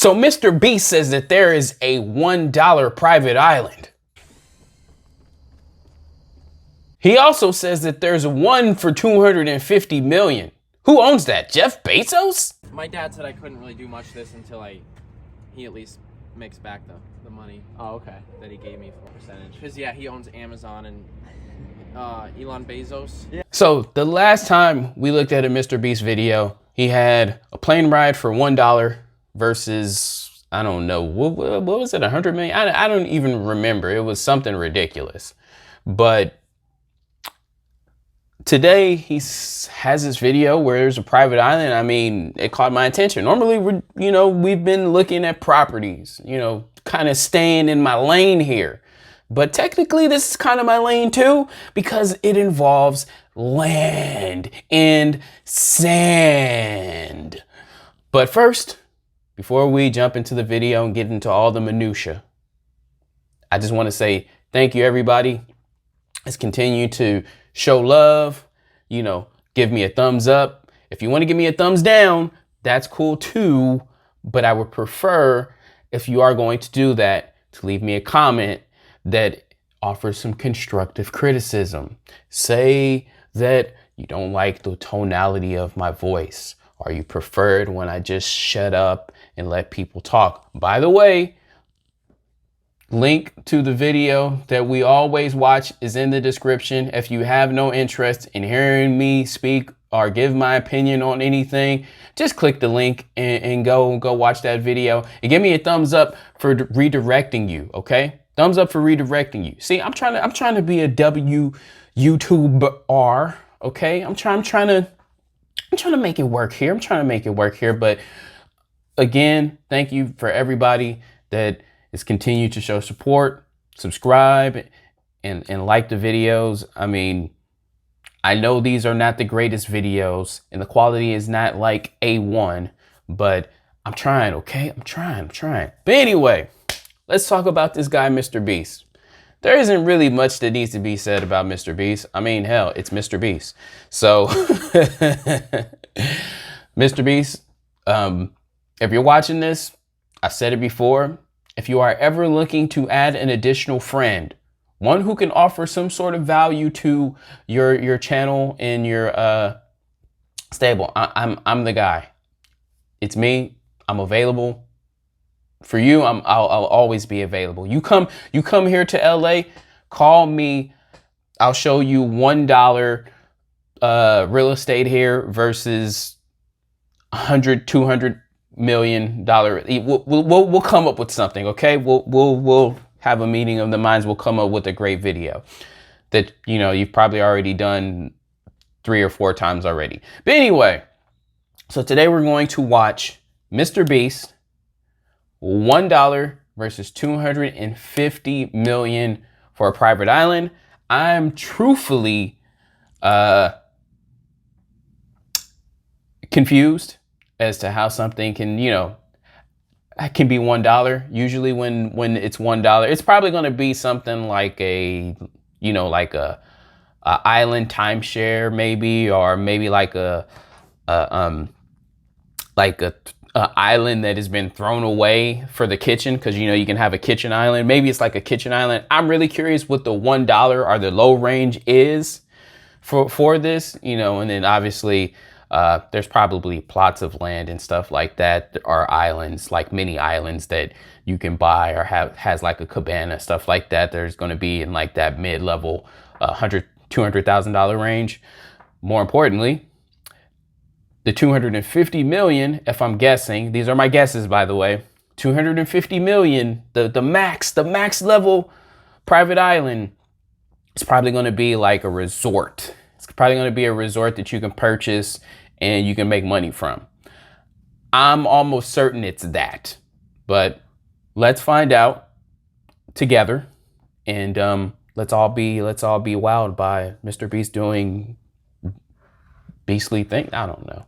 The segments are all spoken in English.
So Mr. Beast says that there is a $1 private island. He also says that there's one for 250 million. Who owns that? Jeff Bezos? My dad said I couldn't really do much of this until he at least makes back the money. Oh, okay. That he gave me for a percentage. Because yeah, he owns Amazon and Elon Bezos. Yeah. So the last time we looked at a Mr. Beast video, he had a plane ride for $1 versus, I don't know, what was it, 100 million? I don't even remember. It was something ridiculous. But today he has this video where there's a private island. I mean, it caught my attention. Normally, we've been looking at properties, kind of staying in my lane here. But technically, this is kind of my lane too, because it involves land and sand. But first, before we jump into the video and get into all the minutia, I just want to say thank you, everybody. Let's continue to show love, give me a thumbs up. If you want to give me a thumbs down, that's cool too. But I would prefer, if you are going to do that, to leave me a comment that offers some constructive criticism. Say that you don't like the tonality of my voice, or you prefer it when I just shut up and let people talk. By the way, link to the video that we always watch is in the description. If you have no interest in hearing me speak or give my opinion on anything, just click the link and go watch that video and give me a thumbs up for redirecting you, okay? Thumbs up for redirecting you. See, I'm trying to be a YouTuber, okay? I'm trying to make it work here. But again, thank you for everybody that is continue to show support, subscribe, and like the videos. I mean, I know these are not the greatest videos and the quality is not like A1, but I'm trying, okay? I'm trying. But anyway, let's talk about this guy, Mr. Beast. There isn't really much that needs to be said about Mr. Beast. I mean, hell, it's Mr. Beast. So, Mr. Beast, if you're watching this, I've said it before, if you are ever looking to add an additional friend, one who can offer some sort of value to your channel and your stable, I'm the guy. It's me. I'm available. For you, I'll always be available. You come here to LA, call me. I'll show you $1 real estate here versus $100, $200 million. We'll come up with something, okay? We'll have a meeting of the minds. We'll come up with a great video that you've probably already done 3 or 4 times already. But anyway, so today we're going to watch Mr. Beast. $1 versus 250 million for a private island. I'm truthfully confused as to how something can, can be $1. Usually when it's $1, it's probably going to be something like a island timeshare maybe, or maybe like a island that has been thrown away for the kitchen, because you can have a kitchen island. Maybe it's like a kitchen island. I'm really curious what the $1 or the low range is for this, and then obviously there's probably plots of land and stuff like that, or islands, like mini islands that you can buy, or has like a cabana, stuff like that. There's going to be in like that mid-level $200,000 range. More importantly, the 250 million, if I'm guessing, these are my guesses, by the way, 250 million, the max level private island, it's probably going to be like a resort. It's probably going to be a resort that you can purchase and you can make money from. I'm almost certain it's that, but let's find out together, and let's all be wowed by Mr. Beast doing beastly things. I don't know.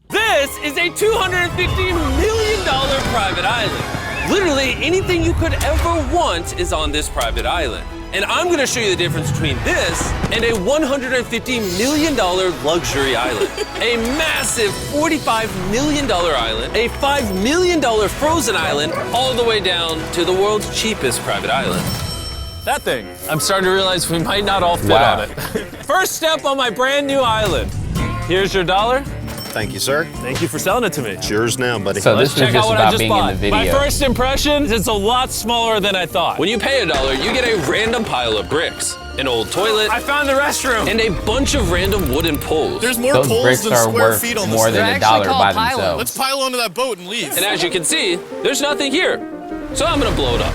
This is a $250 million private island. Literally anything you could ever want is on this private island. And I'm gonna show you the difference between this and a $150 million luxury island. A massive $45 million island, a $5 million frozen island, all the way down to the world's cheapest private island. That thing. I'm starting to realize we might not all fit on it. First step on my brand new island. Here's your dollar. Thank you, sir. Thank you for selling it to me. It's yours now, buddy. So this was Check out just what I about just being bought. in the video. My first impression is it's a lot smaller than I thought. When you pay $1, you get a random pile of bricks, an old toilet, I found the restroom. and a bunch of random wooden poles. There's more Those poles bricks than are square worth feet on more this than thing. $1 by themselves. Let's pile onto that boat and leave. And as you can see, there's nothing here. So I'm gonna blow it up.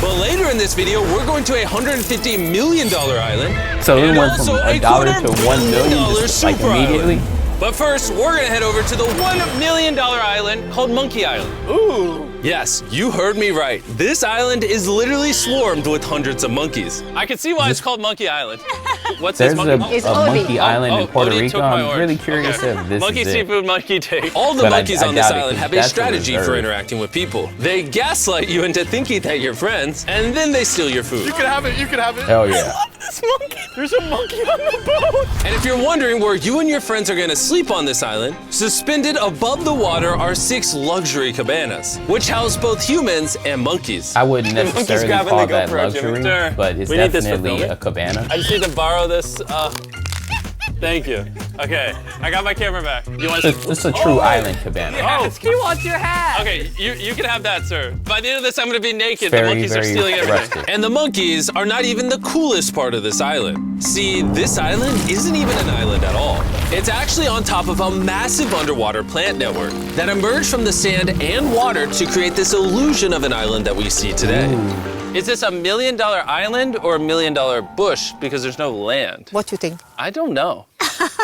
But later in this video, we're going to a $150 million island. So we and went from also $1 to $1 million just like super immediately. island. But first, we're gonna head over to the $1 million island called Monkey Island. Ooh. Yes, you heard me right. This island is literally swarmed with hundreds of monkeys. I can see why it's called Monkey Island. What's There's this a monkey? monkey island in Puerto Odie Rico. took my I'm orange. really curious Okay. if this Monkey is it. seafood, monkey take. All the But monkeys I on this doubt it, island 'cause have a that's a strategy for reserve. interacting with people. They gaslight you into thinking that you're friends, and then they steal your food. You can have it. You can have it. Hell yeah. This monkey. There's a monkey on the boat. And if you're wondering where you and your friends are gonna sleep on this island, suspended above the water are 6 luxury cabanas, which house both humans and monkeys. I wouldn't necessarily grabbing call the that GoPro, Jimmy. luxury, Sure. but it's We need this for definitely filming. a cabana. I just need to borrow this. Thank you. Okay, I got my camera back. You want It's a true island cabana. Oh, He wants your hat. okay, you can have that, sir. By the end of this, I'm gonna be naked. Very, the monkeys are very stealing everything. rustic. And the monkeys are not even the coolest part of this island. See, this island isn't even an island at all. It's actually on top of a massive underwater plant network that emerged from the sand and water to create this illusion of an island that we see today. Is this $1 million island or $1 million bush? Because there's no land. What you think? I don't know.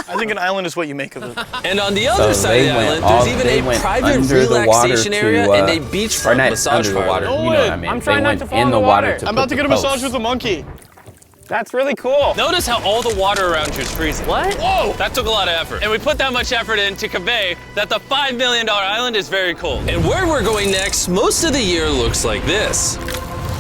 I think an island is what you make of it. And on the other So side of they the went island, all- there's they even a went private under the water relaxation to, area and a or beachfront not massage under the water. parlor. You know what I mean? I'm They trying not went to fall in in the the water water. to I'm about put to the get a massage posts. with a monkey. That's really cool. Notice how all the water around you is freezing. What? Whoa! That took a lot of effort. And we put that much effort in to convey that the $5 million island is very cold. And where we're going next, most of the year looks like this.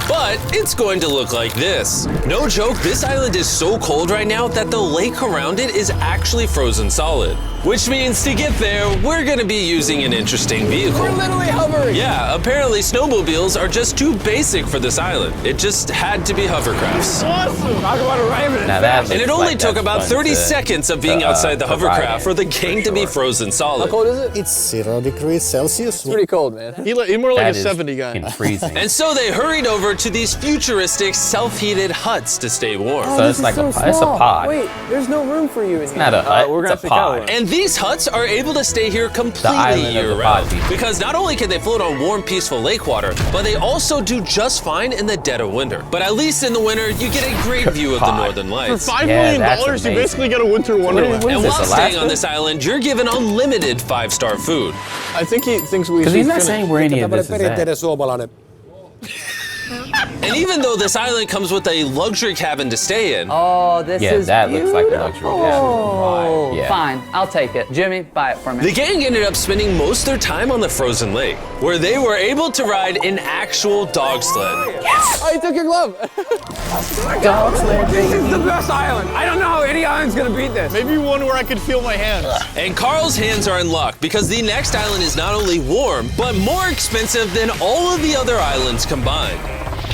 But it's going to look like this. No joke, this island is so cold right now that the lake around it is actually frozen solid. Which means to get there, we're gonna be using an interesting vehicle. We're literally hovering. Yeah, apparently snowmobiles are just too basic for this island. It just had to be hovercrafts. Awesome. Talk about arriving. Now that And it looks only like took that's about fun 30 to- seconds of being outside the to ride hovercraft for the in, gang to be sure. frozen solid. How cold is it? It's 0 degrees Celsius. Pretty cold, man. He more like That a is 70 guy. fucking freezing. And so they hurried over to these futuristic self-heated huts to stay warm. So it's like it's a pod. Wait, there's no room for you in here. Not a hut, We're gonna it's a have to pod. cut one. And these huts are able to stay here completely island of the year-round. pod people. Because not only can they float on warm, peaceful lake water, but they also do just fine in the dead of winter. But at least in the winter, you get a great view of the Pod. northern For lights. $5 Yeah, million, that's you amazing. basically get a winter wonderland. What And is while this, staying on Alaska? this island, you're given unlimited 5-star food. I think he thinks we Because should he's not finish. saying where any of this is at. suomalainen. And even though this island comes with a luxury cabin to stay in, Oh, this Yeah, is that looks like a luxury cabin. Oh, Yeah. fine. I'll take it. Jimmy, buy it for me. the gang ended up spending most of their time on the frozen lake, where they were able to ride an actual dog sled. Oh, you took your glove. This is the best island. I don't know how any island's gonna beat this. Maybe one where I could feel my hands. And Carl's hands are in luck because the next island is not only warm, but more expensive than all of the other islands combined.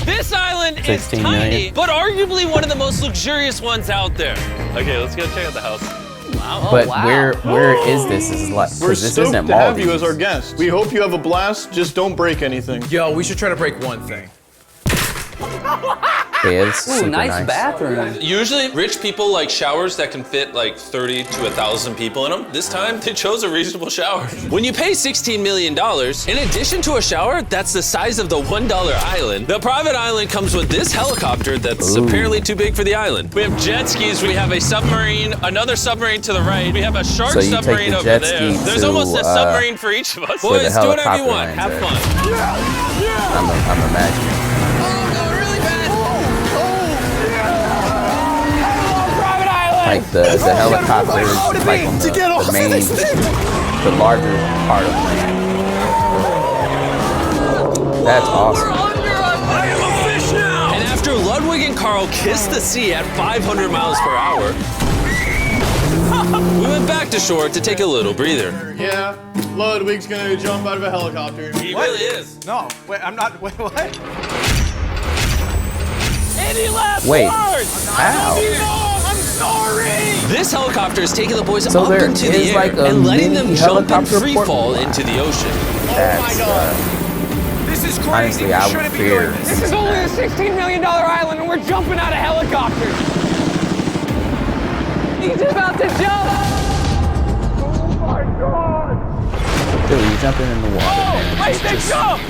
This island is 16 tiny, million. but arguably one of the most luxurious ones out there. Okay, let's go check out the house. Wow. But Oh, wow. where is this? This is like We're because this stoked isn't to have you Maldives. as our guest. We hope you have a blast. Just don't break anything. Yo, we should try to break one thing. Yeah, it's Ooh, super nice bathroom. Usually, rich people like showers that can fit like 30 to 1,000 people in them. This time, they chose a reasonable shower. When you pay $16 million, in addition to a shower that's the size of the $1 island, the private island comes with this helicopter that's apparently too big for the island. We have jet skis, we have a submarine, another submarine to the right, we have a shark So you take submarine the over jet there. ski There's to, almost a submarine for each of us. where the Boys, do whatever you helicopter want. lands Have at. fun. I'm imagining. Like the helicopter is like on the main, the larger part of land. That's awesome. And after Carl kissed the sea at 500 miles per hour, we went back to shore to take a little breather. Yeah, Ludwig's gonna jump out of a helicopter. He really is. No, wait, I'm not. Wait, what? Any last Wait, words? how? I'm sorry. This helicopter is taking the boys So up there into the is air like a and letting them mini jump in helicopter free port? fall into the ocean. That's, This is crazy. honestly, We I would shouldn't be fear. doing this. This is only a $16 million island and we're jumping out of helicopters. He's about to jump. Dude, you're jumping in the water, man. Wait, they Just jump.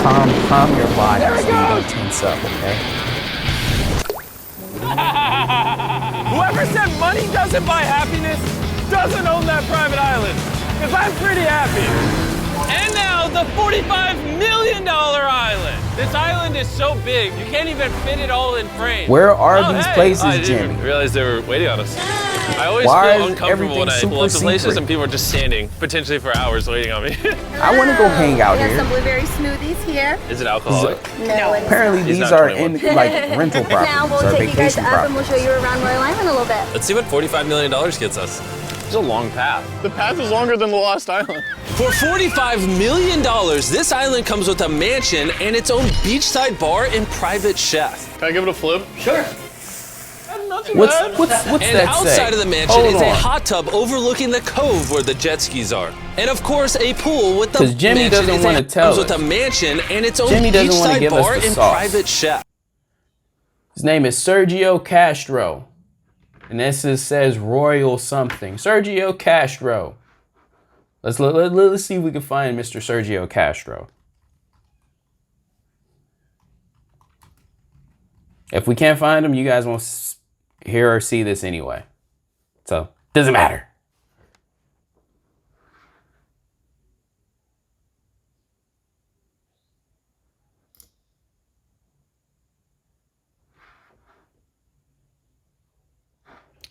calm your body There it so you don't goes. tense up, okay? Whoever said money doesn't buy happiness doesn't own that private island. Because I'm pretty happy. And now the $45 million island. This island is so big, you can't even fit it all in frame. Where are these I places, didn't Jimmy? even realize they were waiting on us. I always Why feel is uncomfortable when I everything pull up to super places secret? and people are just standing, potentially for hours, waiting on me. I want to go hang out We have some here. blueberry smoothies here. Is it alcoholic? No, it's Apparently, He's these not are 21. in like rental Now properties we'll or take you guys vacation up and we'll properties. show you around Royal Island a little bit. Let's see what $45 million gets us. It's a long path. The path is longer than the Lost Island. For $45 million, this island comes with a mansion and its own beachside bar and private chef. Can I give it a flip? What's And that outside say? of the mansion Hold is a on. hot tub overlooking the cove where the jet skis are. And of course, a pool with the 'Cause Jimmy mansion doesn't is wanna a- tell comes with us. a mansion and its own Jimmy doesn't wanna beachside give us bar the and sauce. private chef. His name is Sergio Castro. And this says Royal something. Sergio Castro. Let's see if we can find Mr. Sergio Castro. If we can't find him, you guys won't hear or see this anyway. So, doesn't matter.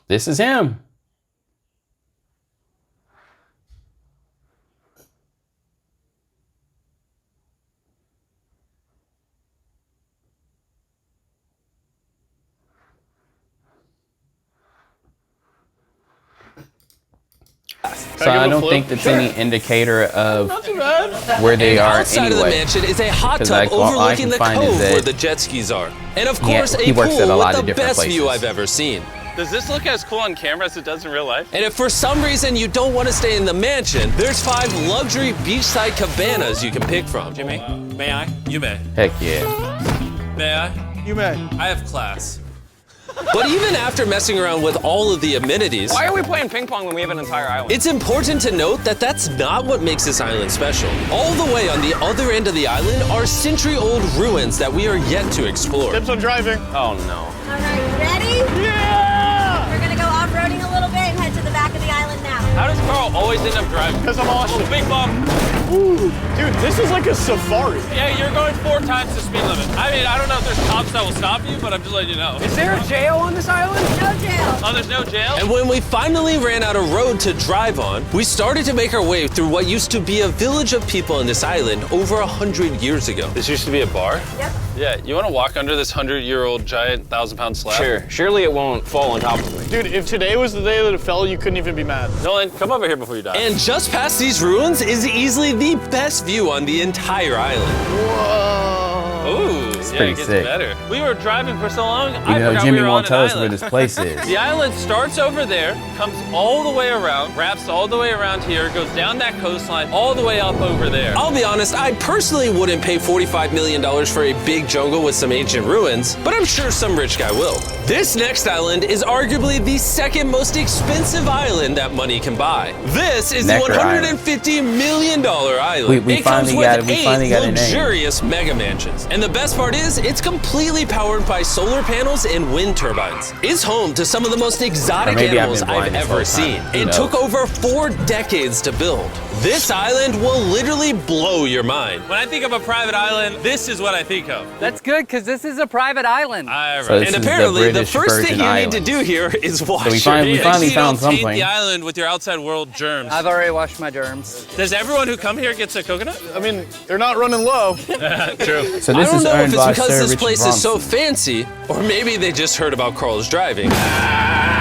This is him. So I don't think that's any indicator of where they are Outside of the anyway. mansion is a hot 'Cause tub all I overlooking can the find is cove that where the jet skis are. And of course, he a works at a pool lot with of the different best view places. I've ever seen. Does this look as cool on camera as it does in real life? And if for some reason you don't want to stay in the mansion, there's 5 luxury beachside cabanas you can pick from. Jimmy, may I? You may. Heck yeah. May I? You may. I have class. But even after messing around with all of the amenities, Why are we playing ping pong when we have an entire island? it's important to note that that's not what makes this island special. All the way on the other end of the island are century-old ruins that we are yet to explore. Tips on driving. Oh no. All right, ready? Yeah! We're gonna go off-roading a little bit and head to the back of the island now. How does Carl always end up driving? Because I'm awesome. Oh, big bump. Ooh, dude, this is like a safari. Yeah, you're going 4 times the speed limit. I mean, I don't know if there's cops that will stop you, but I'm just letting you know. Is there a jail on this island? No jail. Oh, there's no jail? And when we finally ran out of road to drive on, we started to make our way through what used to be a village of people on this island over 100 years ago. This used to be a bar? Yep. Yeah, you want to walk under this 100-year-old giant 1,000-pound slab? Sure. Surely it won't fall on top of me. Dude, if today was the day that it fell, you couldn't even be mad. Nolan, come over here before you die. And just past these ruins is easily the best view on the entire island. Ooh, It's yeah, pretty it gets sick. better. We were driving for so long, I Even though forgot Jimmy we were won't on tell an us where island. this place is. The island starts over there, comes all the way around, wraps all the way around here, goes down that coastline, all the way up over there. I'll be honest, I personally wouldn't pay $45 million for a big jungle with some ancient ruins, but I'm sure some rich guy will. This next island is arguably the second most expensive island that money can buy. This is Necker the $150 million island. We it comes finally with got it. We 8 finally got a name. luxurious mega mansions. And the best part is, it's completely powered by solar panels and wind turbines. It's home to some of the most exotic maybe I've animals been I've blind this ever whole seen. time. Who It knows? took over 4 decades to build. This island will literally blow your mind. When I think of a private island, this is what I think of. That's good, because this is a private island. So this And is apparently, the British first thing Virgin you need to Islands. do here is wash So we your finally hands. found Taint something. the island with your outside world germs. I've already washed my germs. Does everyone who come here gets a coconut? I mean, they're not running low. True. So I this don't is know earned if by it's because Sir this Richard place is so Bronson. fancy, or maybe they just heard about Carl's driving.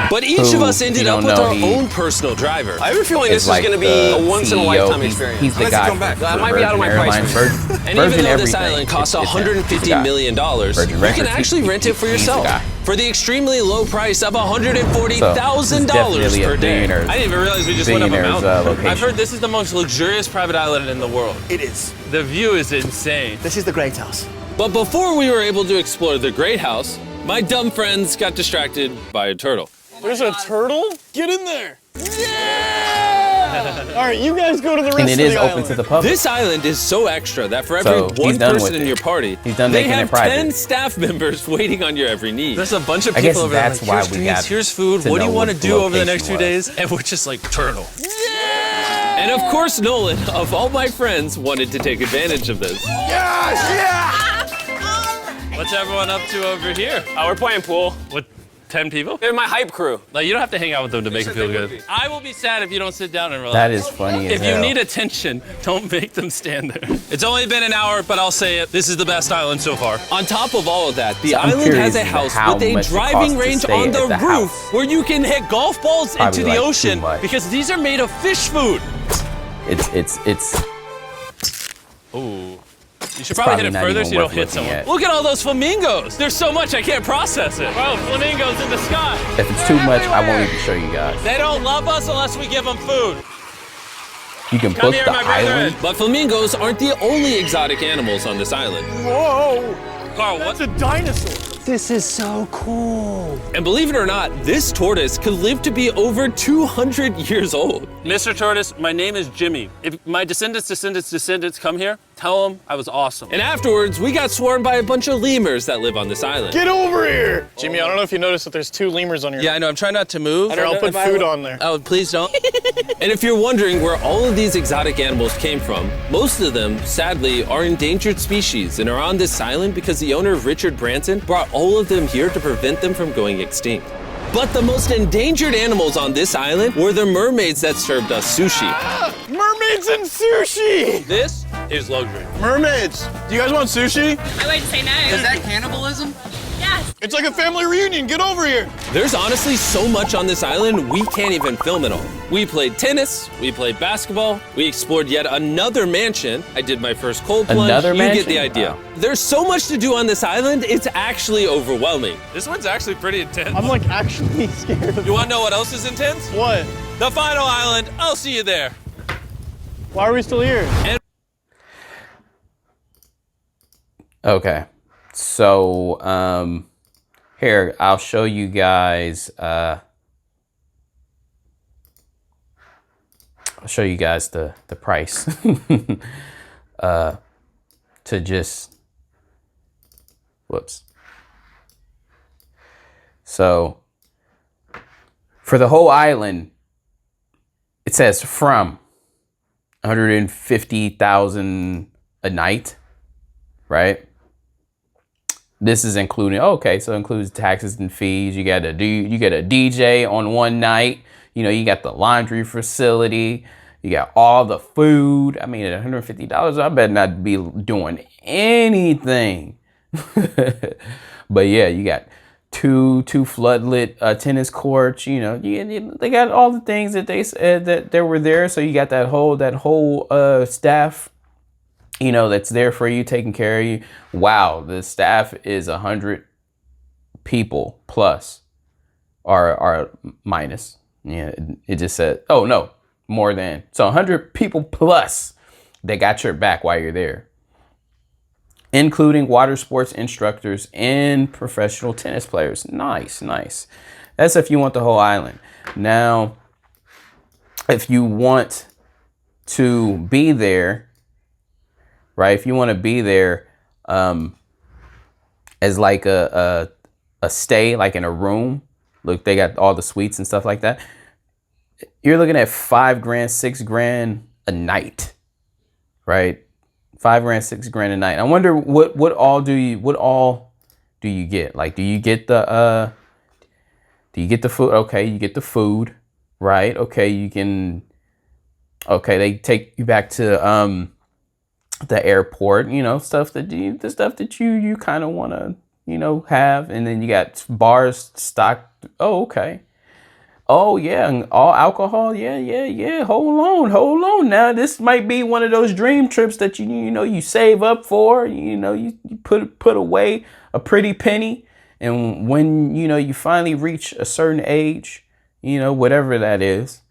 But each of us Who, ended you up don't with know, our he- own personal driver. I have a feeling It's this like is going to the be a once in a CEO. lifetime He's- experience. He's the Unless you guy come back. for That might be out of my Virgin price Airlines. range. And Virgin even though this everything. island costs It's him. He's the $150 guy. million, Virgin you can Records, actually rent it for he's the yourself guy. for the extremely low price of $140,000 definitely a per day. billionaire's- I didn't even realize we just went up a billionaire's, mountain. location. I've heard this is the most luxurious private island in the world. It is. The view is insane. This is the Great House. But before we were able to explore the Great House, my dumb friends got distracted by a turtle. There's a turtle? Get in there. Yeah! All right, you guys go to the rest And of it the is open island. to the public. This island is so extra that for every So, one he's done person with in it. your party, He's done they making it have private. 10 staff members waiting on your every need. There's a bunch of I guess people over there that's like, why here's we drinks, got here's food, to what do you know want to what the do over the location next few was. days? And we're just like, turtle. And of course, Nolan, of all my friends, wanted to take advantage of this. What's everyone up to over here? We're playing pool. With 10 people? They're my hype crew. Like, you don't have to hang out with them to make them feel good. I will be sad if you don't sit down and relax. That is funny as If you hell. need attention, don't make them stand there. It's only been an hour, but I'll say it. This is the best island so far. On top of all of that, the So I'm island has curious a as to house how with a much it driving costs to range stay on at the the roof house. where you can hit golf balls Probably into the like ocean too much. because these are made of fish food. It's Ooh. You should probably hit probably it not further even so you don't worth hit looking someone. at. Look at all those flamingos. There's so much I can't process it. Bro, flamingos in the sky. if it's too much, I won't even show you guys. They don't love us unless we give them food. You can Come book here, the my brethren. island. But flamingos aren't the only exotic animals on this island. Whoa! Carl, That's what? a dinosaur. This is so cool. And believe it or not, this tortoise could live to be over 200 years old. Mr. Tortoise, my name is Jimmy. If my descendants come here, tell them I was awesome. And afterwards, we got swarmed by a bunch of lemurs that live on this island. Get over here! Jimmy, I don't know if you noticed that there's 2 lemurs on your. Yeah, I know. I'm trying not to move. Here, I'll put food on there. Oh, please don't. And if you're wondering where all of these exotic animals came from, most of them, sadly, are endangered species and are on this island because the owner, Richard Branson, brought all of them here to prevent them from going extinct. But the most endangered animals on this island were the mermaids that served us sushi. Mermaids and sushi! This is luxury. Mermaids! Do you guys want sushi? I wouldn't say no. Is that cannibalism? Yes. It's like a family reunion. Get over here! There's honestly so much on this island, we can't even film it all. We played tennis, we played basketball, we explored yet another mansion. I did my first cold plunge. Another You mansion? get the idea. Wow. There's so much to do on this island, it's actually overwhelming. This one's actually pretty intense. I'm like actually scared of You wanna know what else is intense? what? The final island. I'll see you there. Why are we still here? Okay, so here I'll show you guys. I'll show you guys the price. To just whoops. So for the whole island, it says from 150,000 a night, right? This is including, okay, so it includes taxes and fees. You get a DJ on one night. You know, you got the laundry facility. You got all the food. I mean, at $150, I better not be doing anything. But yeah, you got two floodlit tennis courts. You know, they got all the things that they said that they were there. So you got that whole staff, you know, that's there for you, taking care of you. Wow, the staff is 100 people plus, or minus. Yeah, it just said, oh no, more than. So 100 people plus, they got your back while you're there, including water sports instructors and professional tennis players. Nice, nice. That's if you want the whole island. Now, if you want to be there, right? If you want to be there as like a stay, like in a room, look, they got all the suites and stuff like that. You're looking at $5,000, $6,000 a night, right? $5,000, $6,000 a night. I wonder what all do you get? Like, do you get the food? Okay, you get the food, right? Okay, they take you back to the airport, you know, the stuff that you kind of want to, you know, have, and then you got bars stocked. Oh, okay. Oh yeah, and all alcohol. Yeah. Hold on. Now this might be one of those dream trips that you save up for. You know, you put away a pretty penny, and when you finally reach a certain age, you know, whatever that is,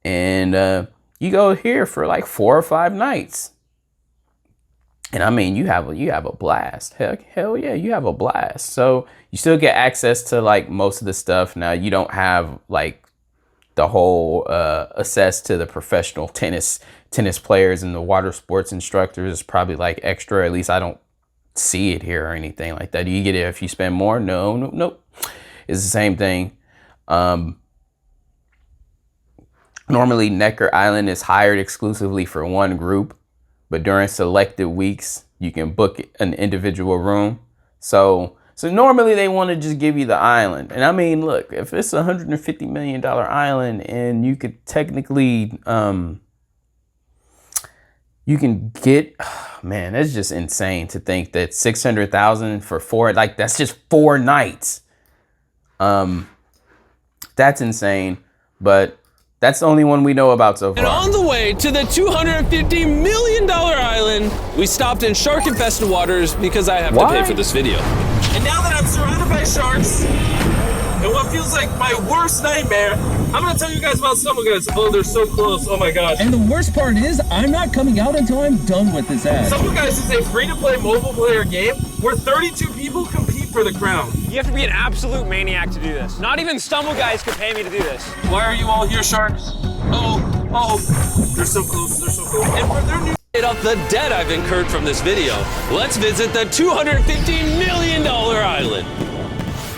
and you go here for like 4 or 5 nights. And I mean, you have a blast. Hell yeah, you have a blast. So you still get access to like most of the stuff. Now you don't have like the whole access to the professional tennis players and the water sports instructors. Is probably like extra. At least I don't see it here or anything like that. Do you get it if you spend more? No. It's the same thing. Normally, Necker Island is hired exclusively for one group. But during selected weeks, you can book an individual room. So normally they want to just give you the island. And I mean, look, if it's a $150 million island and you could technically, you can get, man, that's just insane to think that $600,000 for 4, like that's just 4 nights. That's insane. But that's the only one we know about so far. And on the way to the $250 million island, we stopped in shark-infested waters because I have to pay for this video. And now that I'm surrounded by sharks, and what feels like my worst nightmare, I'm gonna tell you guys about Stumble Guys. Oh, they're so close, oh my gosh. And the worst part is, I'm not coming out until I'm done with this ad. Stumble Guys is a free-to-play mobile player game where 32 people compete for the crown. You have to be an absolute maniac to do this. Not even Stumble Guys could pay me to do this. Why are you all here, sharks? Oh, they're so close, And for their new up the debt I've incurred from this video, let's visit the $250 million island.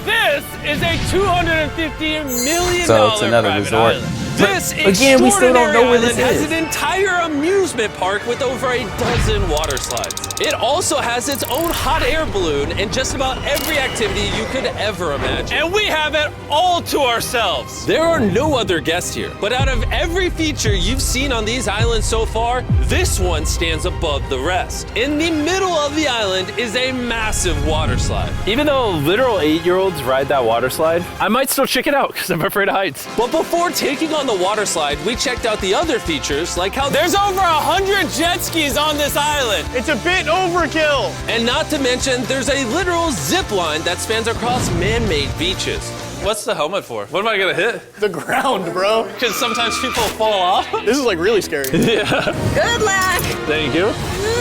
This is a $250 million So it's another private resort. island. This Again, we still don't know where this extraordinary island has is. an entire amusement park with over a dozen water slides. It also has its own hot air balloon and just about every activity you could ever imagine. And we have it all to ourselves. There are no other guests here, but out of every feature you've seen on these islands so far, this one stands above the rest. In the middle of the island is a massive water slide. Even though literal 8-year-olds ride that water slide, I might still check it out because I'm afraid of heights. But before taking on the water slide, we checked out the other features, like how There's over 100 jet skis on this island. It's a bit overkill. and not to mention, there's a literal zip line that spans across man-made beaches. What's the helmet for? What am I gonna hit? The ground, bro. Because sometimes people fall off. This is like really scary. Good luck. Thank you.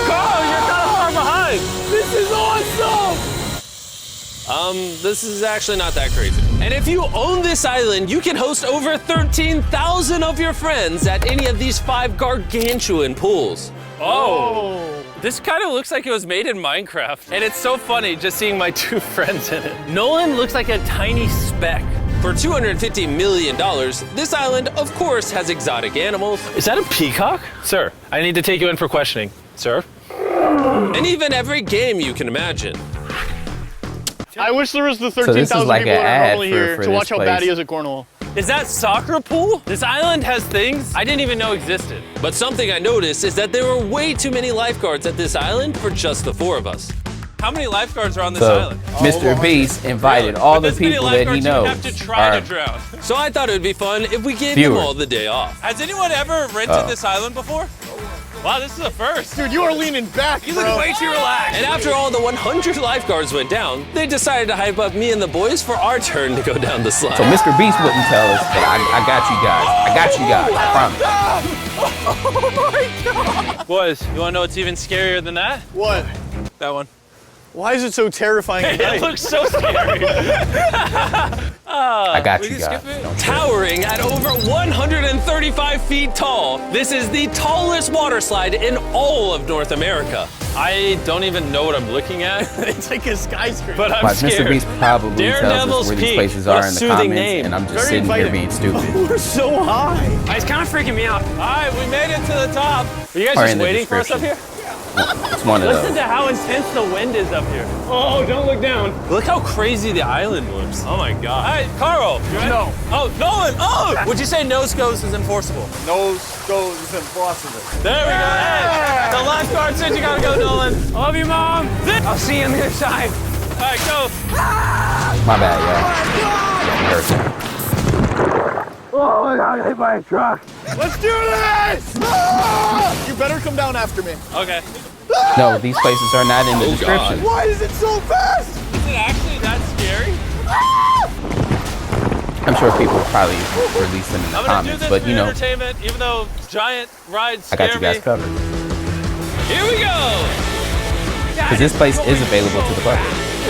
Carl, you're kind of far behind. This is awesome. This is actually not that crazy. And if you own this island, you can host over 13,000 of your friends at any of these 5 gargantuan pools. Oh. This kind of looks like it was made in Minecraft. And it's so funny just seeing my 2 friends in it. Nolan looks like a tiny speck. For $250 million, this island, of course, has exotic animals. Is that a peacock? Sir, I need to take you in for questioning. Sir? And even every game you can imagine. I wish there was the this is 13,000 like people an that are ad normally here for to this watch how bad place. he is at cornhole. Is that soccer pool? This island has things I didn't even know existed. But something I noticed is that there were way too many lifeguards at this island for just the 4 of us. How many lifeguards are on this So island? Mr. Beast invited all the This many people that he lifeguards, you'd knows. have to try are- to drown. So I thought it would be fun if we gave Fewer. them all the day off. Has anyone ever rented this island before? Wow, this is a first. Dude, you are leaning back, You bro. look way too relaxed. And after all the 100 lifeguards went down, they decided to hype up me and the boys for our turn to go down the slide. So Mr. Beast wouldn't tell us, but I got you guys. I got you guys. I promise. Boys, you wanna know what's even scarier than that? What? That one. Why is it so terrifying at It night? looks so scary. I got you guys. Don't- Towering at over 135 feet tall, this is the tallest water slide in all of North America. I don't even know what I'm looking at. It's like a skyscraper. But I'm But scared. Mr. Beast probably tells Daredevil's us where these Peak. places What are a in the soothing comments, name. and I'm just Very sitting here inviting. being stupid. We're so high. It's kind of freaking me out. All right, we made it to the top. Are you guys Or just in the waiting for us up here? It's one of Listen those. to how intense the wind is up here. Oh, don't look down. Look how crazy the island looks. Oh my God. All right, Carl. No. Oh, Nolan. Oh, would you say no scopes is enforceable? No goes is impossible. There we go. Hey, the lifeguard said you gotta go, Nolan. I love you, Mom. I'll see you on the other side. All right, go. My bad, y'all. Let's do this! Ah! You better come down after me. Okay. No, these places are not in the description. Why is it so fast? Is it actually that scary? I'm sure people will probably release them in the I'm gonna do comments, this but for you know, entertainment, even though giant rides I scare got you guys me. covered. Here we go. Because this place is available to the public.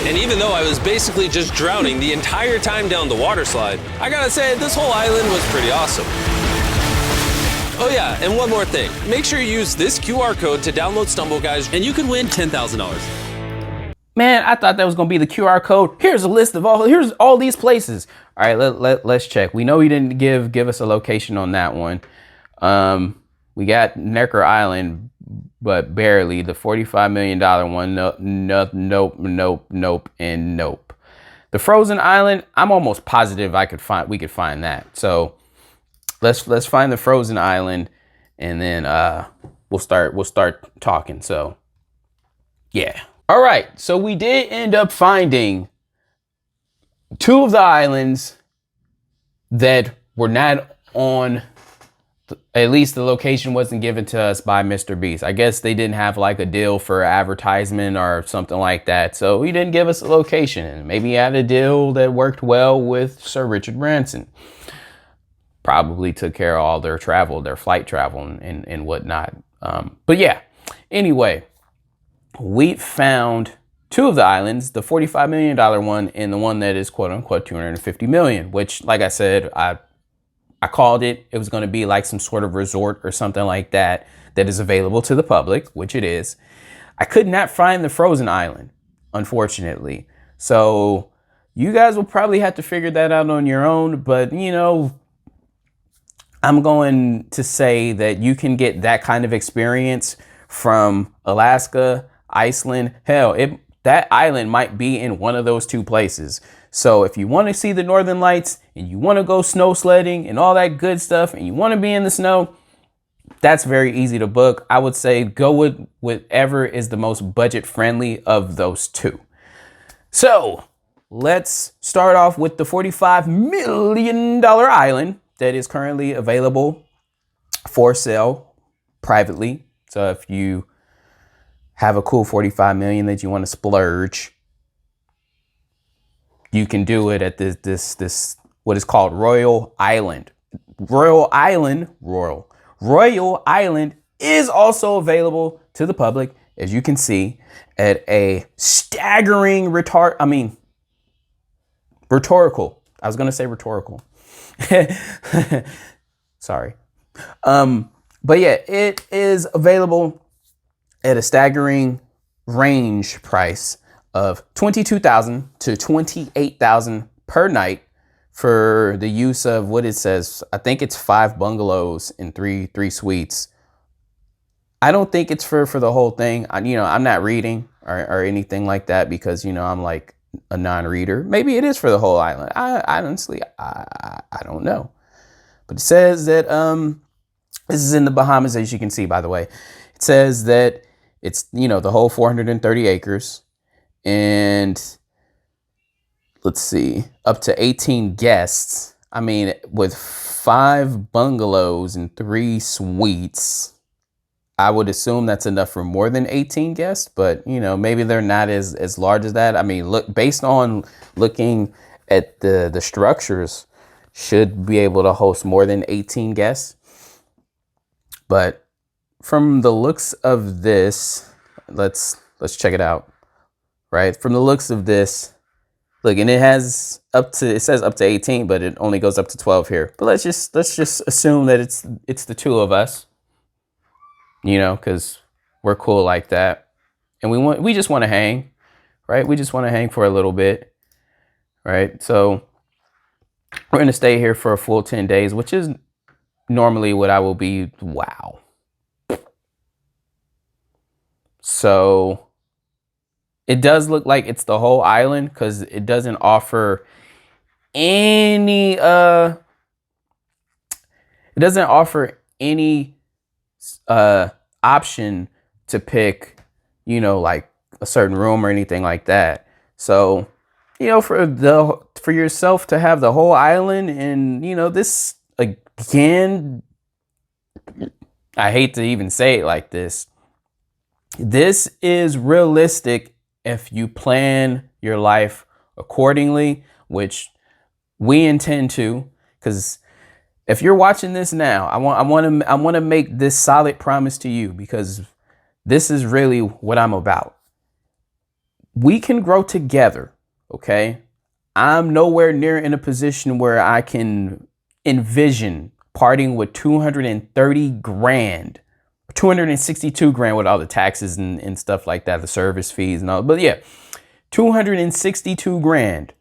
And even though I was basically just drowning the entire time down the water slide, I gotta say, this whole island was pretty awesome. Oh yeah, and one more thing. Make sure you use this QR code to download Stumble Guys, and you can win $10,000. Man, I thought that was gonna be the QR code. Here's a list of here's all these places. All right, let's check. We know he didn't give us a location on that one. We got Necker Island, but barely. The $45 million one, nope, and nope. The Frozen Island, I'm almost positive we could find that. So let's find the Frozen Island, and then we'll start talking. So yeah. All right, so we did end up finding two of the islands that were not on, at least the location wasn't given to us by Mr. Beast. I guess they didn't have like a deal for advertisement or something like that. So he didn't give us a location, and maybe he had a deal that worked well with Sir Richard Branson. Probably took care of all their travel, their flight travel and whatnot. But yeah, anyway, we found two of the islands, the $45 million one and the one that is quote unquote $250 million, which, like I said, I called it. It was going to be like some sort of resort or something like that is available to the public, which it is. I could not find the Frozen Island, unfortunately. So you guys will probably have to figure that out on your own. But, you know, I'm going to say that you can get that kind of experience from Alaska, Iceland. Hell, that island might be in one of those two places. So if you want to see the Northern Lights and you want to go snow sledding and all that good stuff and you want to be in the snow, that's very easy to book. I would say go with whatever is the most budget friendly of those two. So let's start off with the $45 million island that is currently available for sale privately. So if you have a cool $45 million that you want to splurge, you can do it at this what is called Royal Island. Royal Island is also available to the public, as you can see, at a staggering rhetorical. I was gonna say rhetorical. Sorry. But yeah, it is available at a staggering range price of $22,000 to $28,000 per night for the use of what it says. I think it's 5 bungalows and three suites. I don't think it's for the whole thing. I'm not reading or anything like that because, I'm like a non-reader. Maybe it is for the whole island. I honestly don't know. But it says that this is in the Bahamas, as you can see, by the way. It says that it's, the whole 430 acres. And let's see, up to 18 guests. I mean, with 5 bungalows and 3 suites, I would assume that's enough for more than 18 guests. But, maybe they're not as large as that. I mean, based on looking at the structures, should be able to host more than 18 guests. But from the looks of this, let's check it out. Right, from the looks of this, look, and it says up to 18, but it only goes up to 12 here. But let's just assume that it's the two of us, because we're cool like that. and we just want to hang, right? We just want to hang for a little bit, right? So we're going to stay here for a full 10 days, which is normally what I will be. Wow. So it does look like it's the whole island because it doesn't offer any option to pick, you know, like a certain room or anything like that. So, you know, for yourself to have the whole island, and you know, this again, I hate to even say it like this. This is realistic if you plan your life accordingly, which we intend to, because if you're watching this now, I want to make this solid promise to you, because this is really what I'm about. We can grow together, okay? I'm nowhere near in a position where I can envision parting with 230 grand, 262 grand with all the taxes and stuff like that, the service fees and all. But yeah, 262 grand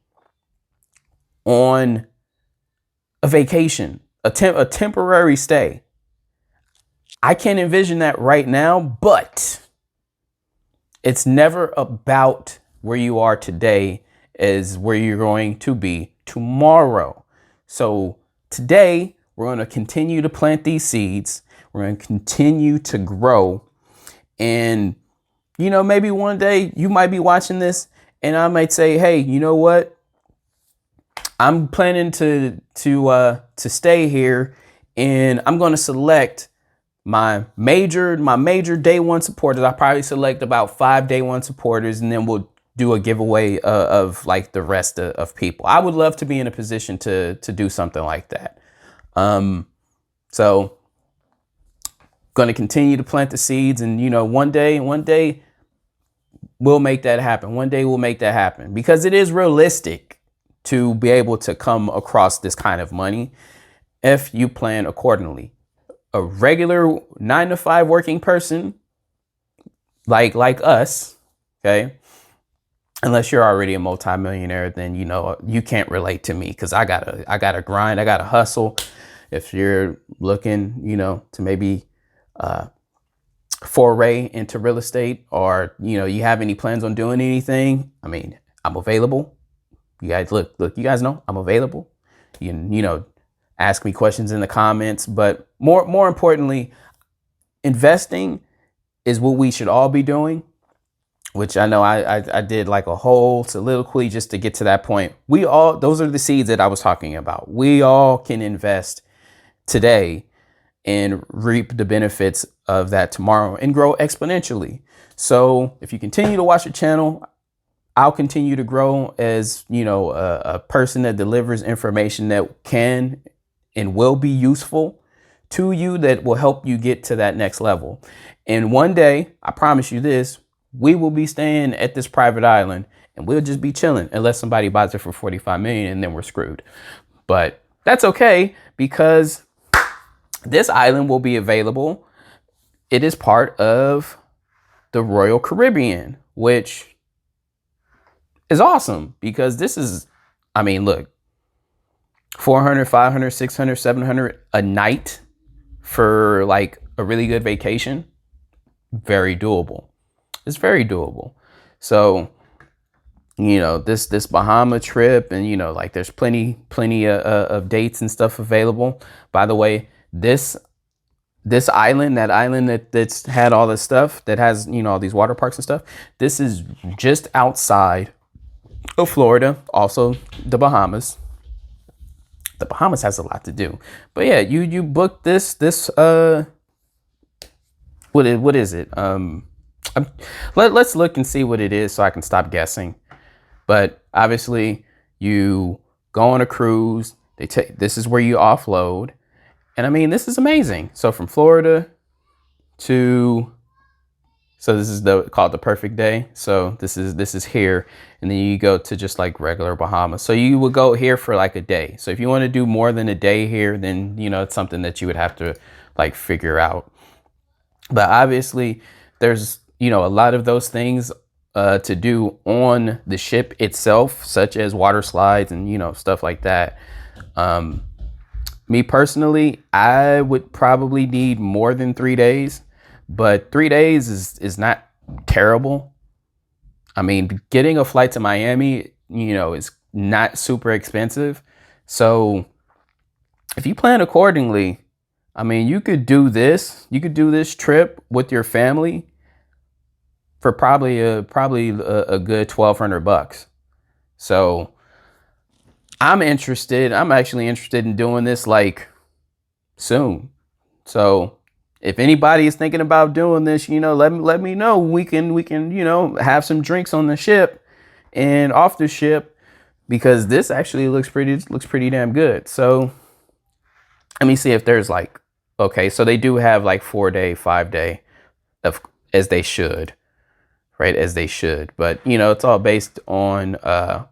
on a vacation, a temporary stay. I can't envision that right now, but it's never about where you are today is where you're going to be tomorrow. So today we're going to continue to plant these seeds. We're going to continue to grow. And, you know, maybe one day you might be watching this and I might say, hey, you know what? I'm planning to stay here, and I'm going to select my major day one supporters. I'll probably select about 5 day one supporters, and then we'll do a giveaway of like the rest of people. I would love to be in a position to do something like that. So going to continue to plant the seeds, and you know, one day we'll make that happen. One day we'll make that happen, because it is realistic to be able to come across this kind of money if you plan accordingly. A regular 9-to-5 working person like us, okay, unless you're already a multimillionaire, then you know you can't relate to me, because I gotta grind, I gotta hustle. If you're looking, you know, to maybe foray into real estate, or you know, you have any plans on doing anything, I mean, I'm available. You guys look, you guys know I'm available. You know, ask me questions in the comments, but more importantly, investing is what we should all be doing, which I know I did like a whole soliloquy just to get to that point. Those are the seeds that I was talking about. We all can invest today and reap the benefits of that tomorrow and grow exponentially. So if you continue to watch the channel, I'll continue to grow as, you know, a person that delivers information that can and will be useful to you, that will help you get to that next level. And one day, I promise you this, we will be staying at this private island and we'll just be chilling, unless somebody buys it for 45 million, and then we're screwed. But that's okay, because this island will be available. It is part of the Royal Caribbean, which is awesome, because this is, I mean, look, 400, 500, 600, 700 a night for like a really good vacation. Very doable. It's very doable. So, you know, this Bahama trip, and you know, like there's plenty of dates and stuff available. By the way, this island, that island that's had all this stuff, that has, you know, all these water parks and stuff, this is just outside of Florida, also the Bahamas. The Bahamas has a lot to do, but yeah, you booked this what is it? Let's look and see what it is so I can stop guessing. But obviously, you go on a cruise. This is where you offload, and I mean, this is amazing. So from Florida to, so this is called the perfect day. So this is here, and then you go to just like regular Bahamas. So you would go here for like a day. So if you want to do more than a day here, then you know, it's something that you would have to like figure out. But obviously there's a lot of those things to do on the ship itself, such as water slides and, stuff like that. Me personally, I would probably need more than 3 days, but 3 days is not terrible. I mean, getting a flight to Miami, is not super expensive. So if you plan accordingly, I mean, you could do this trip with your family for probably a good $1,200. So I'm actually interested in doing this like soon. So if anybody is thinking about doing this, let me know. We can, have some drinks on the ship and off the ship, because this actually looks pretty damn good. So let me see if there's like, okay, so they do have like 4-day, 5-day as they should. Right, as they should, but it's all based on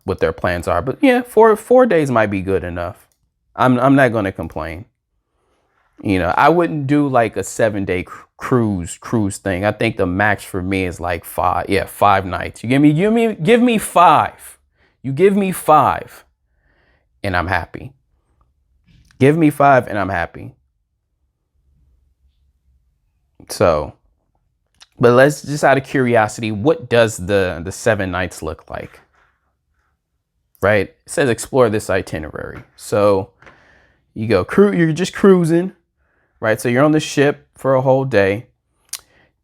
what their plans are. But yeah, 4 days might be good enough. I'm not going to complain. I wouldn't do like a 7-day cruise thing. I think the max for me is like 5. Yeah, 5 nights. You give me 5. You give me 5, and I'm happy. Give me 5, and I'm happy. So. But let's just, out of curiosity, what does the 7 nights look like? Right? It says explore this itinerary. So you're just cruising, right? So you're on the ship for a whole day.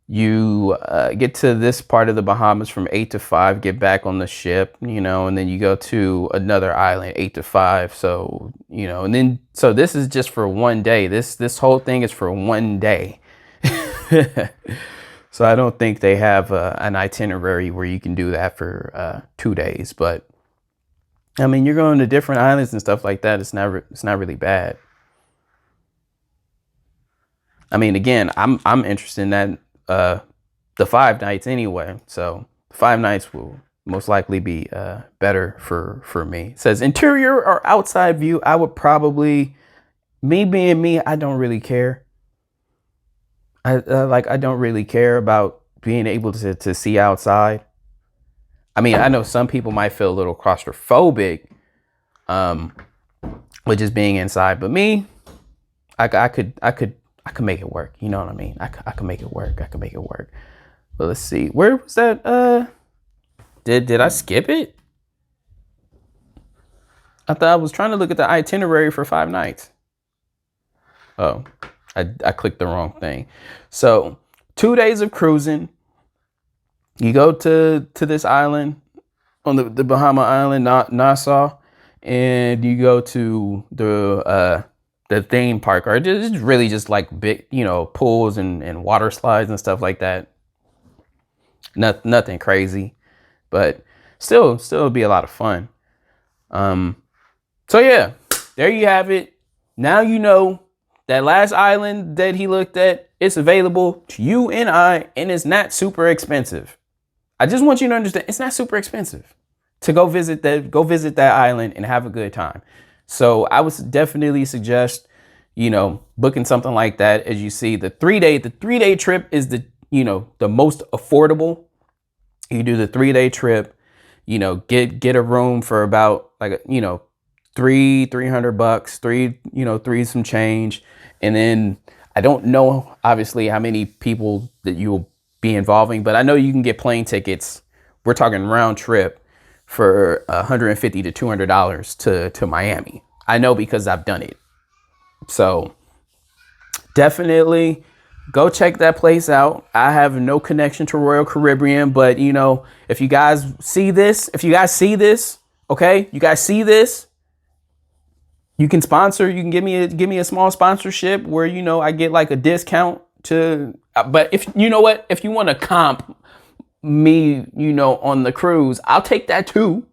You get to this part of the Bahamas from 8 to 5, get back on the ship, and then you go to another island, 8 to 5. So, and then, so this is just for one day. This whole thing is for one day. So I don't think they have an itinerary where you can do that for 2 days. But I mean, you're going to different islands and stuff like that. It's not really bad. I mean, again, I'm interested in that the 5 nights anyway. So 5 nights will most likely be better for me. It says interior or outside view. I would probably, me being me, I don't really care. I don't really care about being able to see outside. I mean, I know some people might feel a little claustrophobic with just being inside, but me, I could make it work. You know what I mean? I could make it work. But let's see, where was that? Did I skip it? I thought I was trying to look at the itinerary for 5 nights. Oh. I clicked the wrong thing. So 2 days of cruising. You go to this island on the Bahama island, Nassau, and you go to the theme park, or it's really just like big, pools and water slides and stuff like that. Nothing crazy, but still it'll be a lot of fun. So yeah, there you have it. Now you know. That last island that he looked at, it's available to you and I, and it's not super expensive. I just want you to understand, it's not super expensive to go visit that island and have a good time. So I would definitely suggest, booking something like that. As you see, the 3-day trip is the most affordable. You do the 3-day trip, get a room for about like, $300, three some change. And then I don't know, obviously, how many people that you will be involving, but I know you can get plane tickets. We're talking round trip for $150 to $200 to Miami. I know because I've done it. So definitely go check that place out. I have no connection to Royal Caribbean, but if you guys see this, okay, you guys see this, you can sponsor. You can give me a small sponsorship where I get like a discount to. But if you want to comp me, on the cruise, I'll take that too.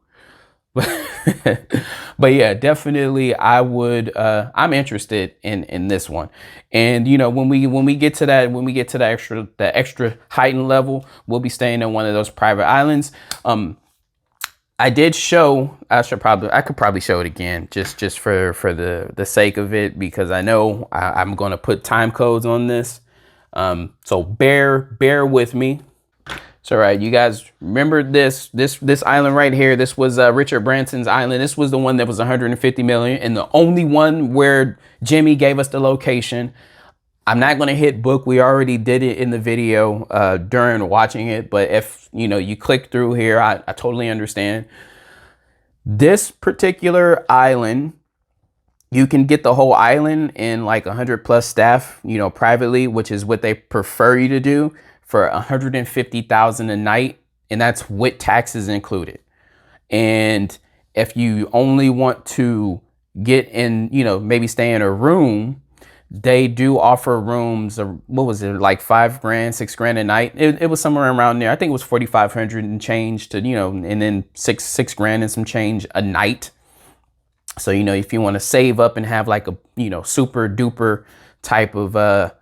But yeah, definitely, I would. I'm interested in this one, and when we get to that extra heightened level, we'll be staying in one of those private islands. I did show, I could probably show it again just for the sake of it, because I know I'm going to put time codes on this. So bear with me. It's all right. You guys remember this island right here? This was Richard Branson's island. This was the one that was 150 million, and the only one where Jimmy gave us the location. I'm not going to hit book. We already did it in the video during watching it. But if you click through here, I totally understand. This particular island, you can get the whole island in like 100+ staff, privately, which is what they prefer you to do, for 150,000 a night, and that's with taxes included. And if you only want to get in, maybe stay in a room, they do offer rooms. What was it, like $5 grand, $6 grand a night? It was somewhere around there. I think it was 4,500 and change to, and then six grand and some change a night. So, if you want to save up and have like a, super duper type of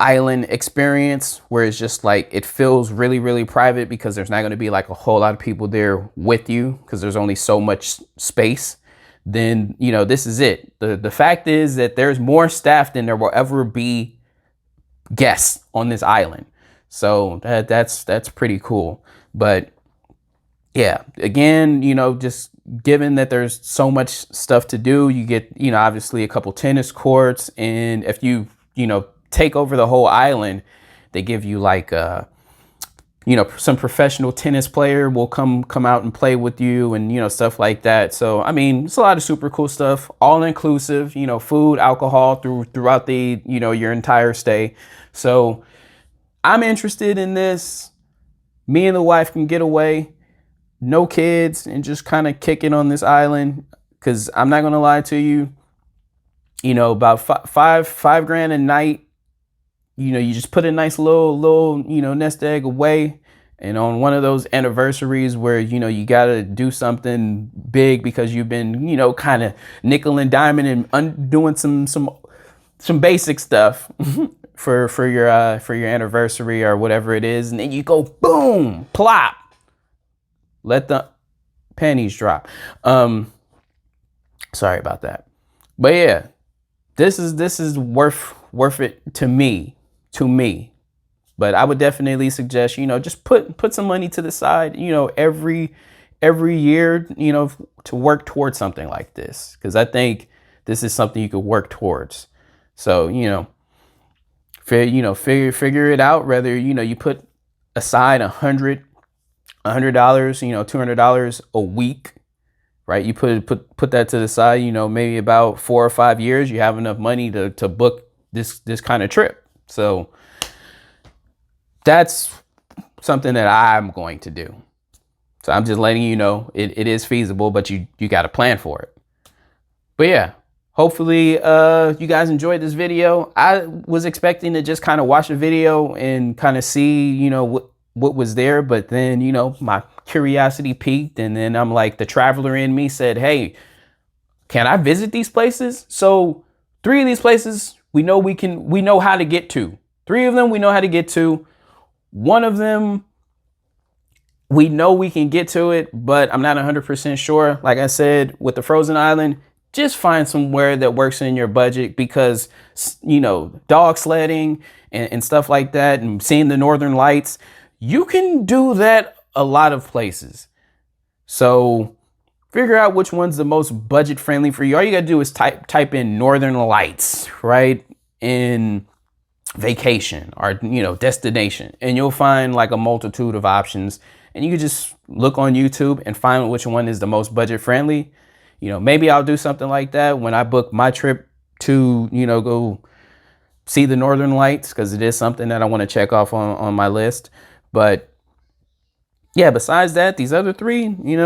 island experience where it's just like it feels really, really private, because there's not going to be like a whole lot of people there with you because there's only so much space, then this is it. The fact is that there's more staff than there will ever be guests on this island. So that's pretty cool. But yeah, again, just given that there's so much stuff to do, you get obviously a couple tennis courts, and if you take over the whole island, they give you like some professional tennis player will come out and play with you, and stuff like that. So I mean, it's a lot of super cool stuff, all inclusive, food, alcohol throughout the your entire stay. So I'm interested in this. Me and the wife can get away, no kids, and just kind of kick it on this island, because I'm not gonna lie to you, about five grand a night. You just put a nice little nest egg away, and on one of those anniversaries where you gotta do something big because you've been kind of nickel and diming and doing some basic stuff for your anniversary or whatever it is, and then you go boom, plop, let the pennies drop. Sorry about that, but yeah, this is worth it to me. But I would definitely suggest, just put some money to the side, every year, to work towards something like this, because I think this is something you could work towards. So, figure it out. Whether, you put aside $100, $200 a week, right? You put that to the side, maybe about 4 or 5 years, you have enough money to book this kind of trip. So that's something that I'm going to do. So I'm just letting you know it is feasible, but you got to plan for it. But yeah, hopefully you guys enjoyed this video. I was expecting to just kind of watch a video and kind of see, what was there. But then, my curiosity piqued, and then I'm like, the traveler in me said, hey, can I visit these places? So 3 of these places we know how to get to. 3 of them we know how to get to. 1 of them, we know we can get to it, but I'm not 100% sure. Like I said, with the frozen island, just find somewhere that works in your budget, because, dog sledding and stuff like that, and seeing the northern lights, you can do that a lot of places. So figure out which one's the most budget friendly for you. All you got to do is type in Northern Lights, right, in vacation or, destination, and you'll find like a multitude of options, and you can just look on YouTube and find which one is the most budget friendly. Maybe I'll do something like that when I book my trip to, go see the Northern Lights, because it is something that I want to check off on my list. But yeah, besides that, these other 3, we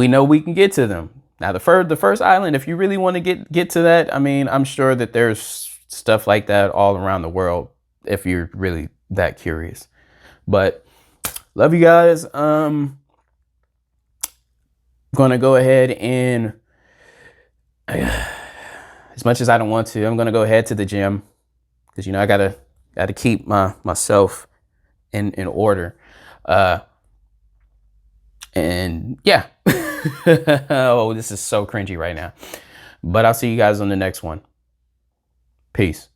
know we can get to them. Now, the first island, if you really want to get to that, I mean, I'm sure that there's stuff like that all around the world if you're really that curious. But love you guys. I'm gonna go ahead and, as much as I don't want to, I'm gonna go ahead to the gym, because I gotta keep myself in order. And yeah. Oh, this is so cringy right now. But I'll see you guys on the next one. Peace.